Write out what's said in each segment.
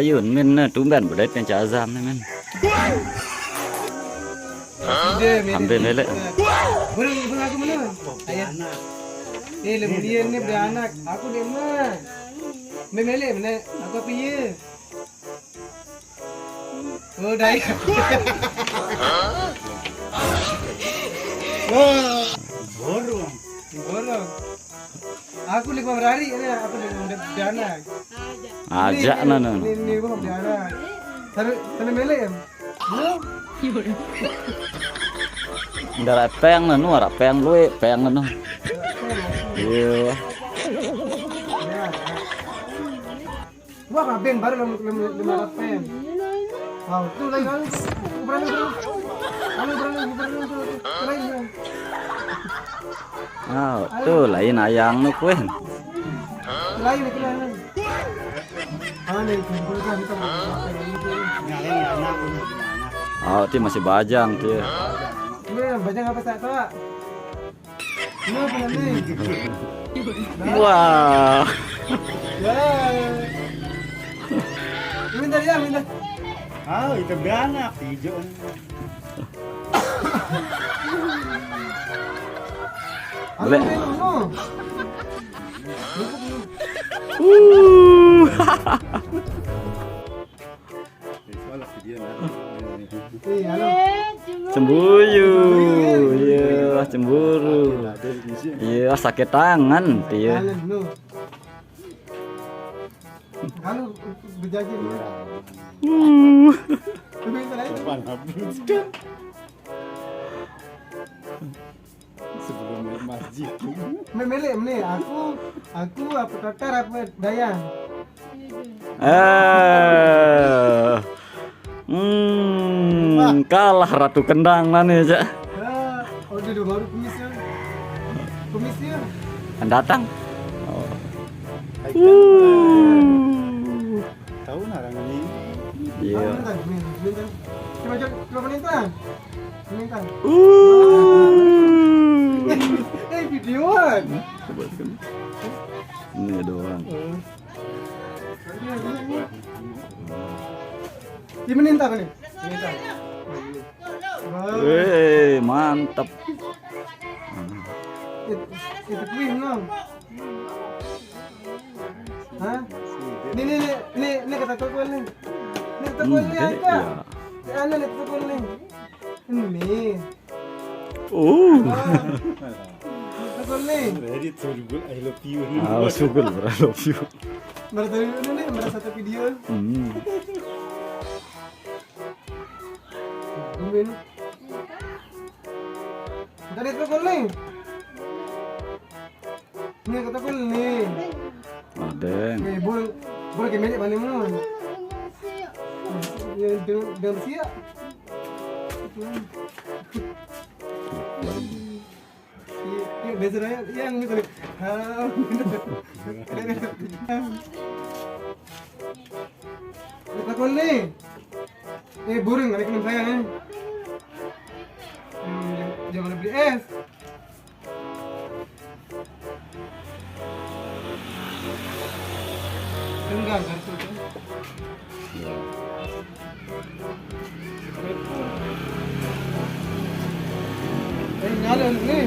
ayun men tumben budai penca azam men. Ambil melek. Burung aku mana? Ayah. Lemudian ni beranak. Aku ni mana? Melek mana? Aku apa ye? Oh dah. Borong. Aku lihat berari ni. Aku lihat beranak. Ajak nana. Ni gua beranak. Tapi melek. Ndara peng nanu ara peng luwe peng nanu. Iya. Wah, kabin baru lima pen. Wow, tu lagi kan. Berani. Ah, tuh lain ayang nu kue. Lain. Ah, ni kumpulkan kita. Oh, ti masih bajang ti. Ini bajang apa tak tahu? Ini apa ni? Wah. Ya. Minta. Ah, itu beranak hijau. Boleh. Cembuyu, iya cemburu, iya sakit tangan, dia. Kalau berjanji ni. Sebelum masjid. Melek ni. Aku apa takar apa daya. Kalah Ratu Kendang lah nih, Cak. Oh, dia baru kumisnya. Kan datang. Tahu narang ini. Iya. Coba menintang. Videoan. Coba kan. Ini doang. Dia menintang ni. Mantap. Itu queen no. Hah? Ni kata kau ni. Ni kata kau ni apa? Ana ni kata kau ni. Ini. Kata kau ni. Ready to I love you. Ah, sugul I love you. Berarti ini satu video. Ini. Dari kata kau ni. Ni kata kau ni. Ada. Boleh kemelek mana mana? Ya, dia siap. Ya, biasanya yang gitu. Kata kau ni. Burung, ada kena sayang ni. Jangan beli es. Tenggang kan tu. Nyala ni.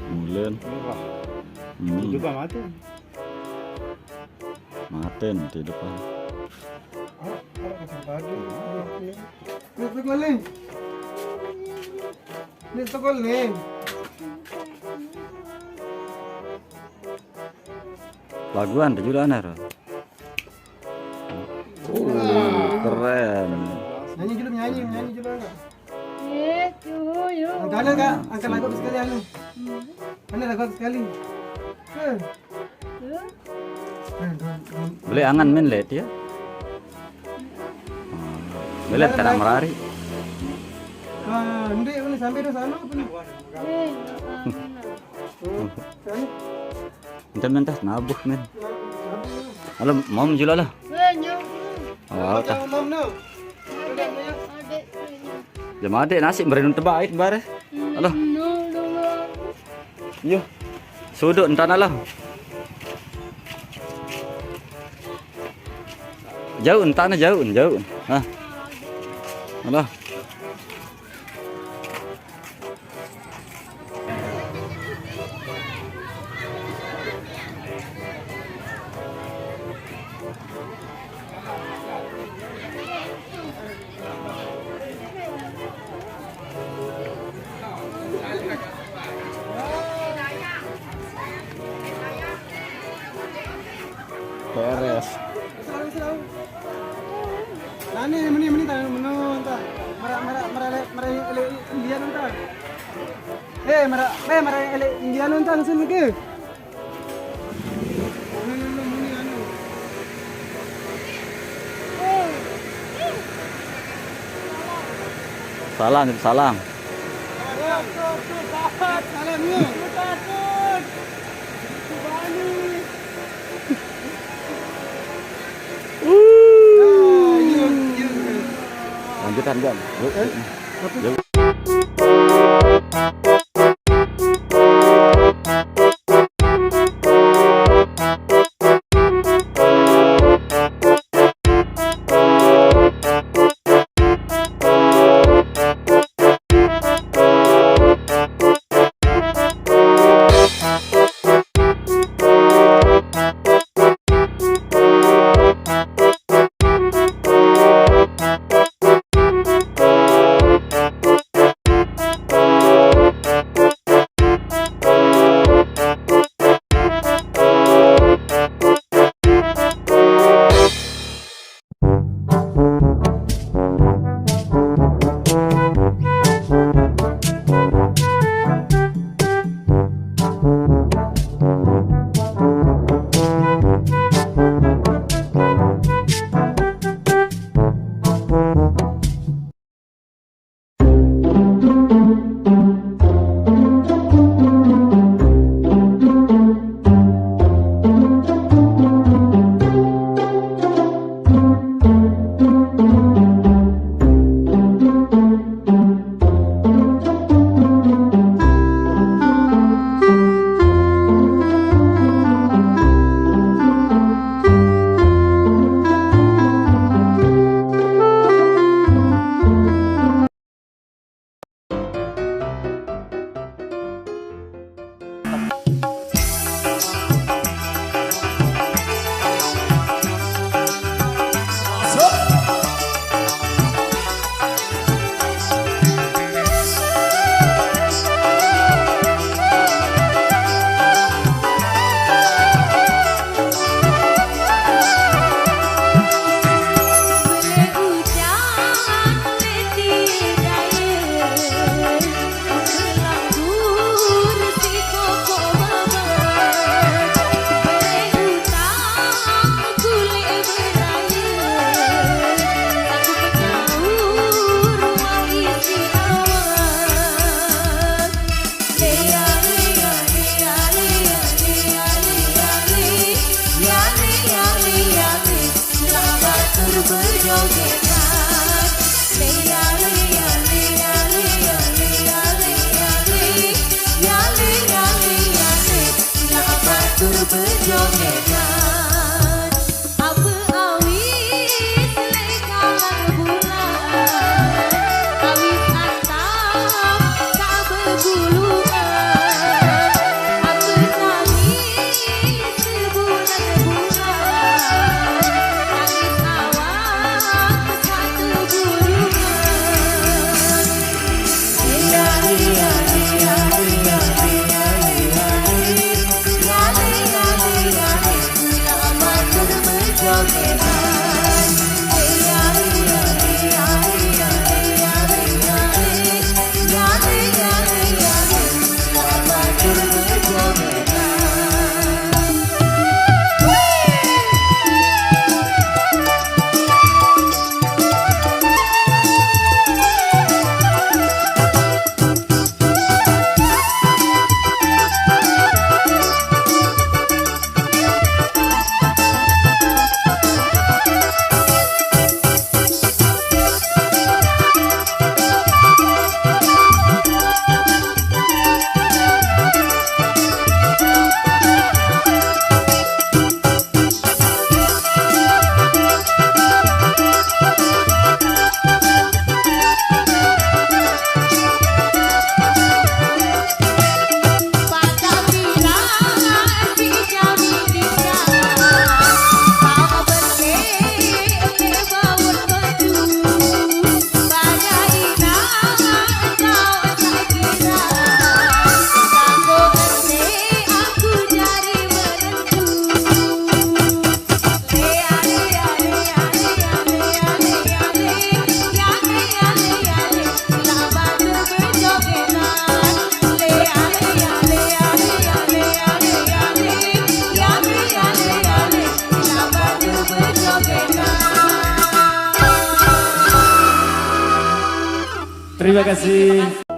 Mulen. Juga mati. Maten di depan. Ni tukul ni. Ni tukul ni. Laguan tuh juga aneh. Keren. Nyanyi dulu enggak? Angkat enggak? Angkat lagu sekali anu. Mana lagu sekali? Boleh angan men let ya. Boleh kadang merari. Ndek ni sampai dah sana apa ni? Mentah nabuh men. Alam mau menjual lah. Oh, tak. Jam adik nasi berenung tebak bare. Alah. Yo. Sudut entah lah. Jauh entah jauh. Hah. Alah. Beres. Nah nih, meni tak entah. Indian entah. Indian entah langsung ke. Salam. Salam ya. Takut. Lanjutan Jan. Yuk. Yuk. Terima kasih.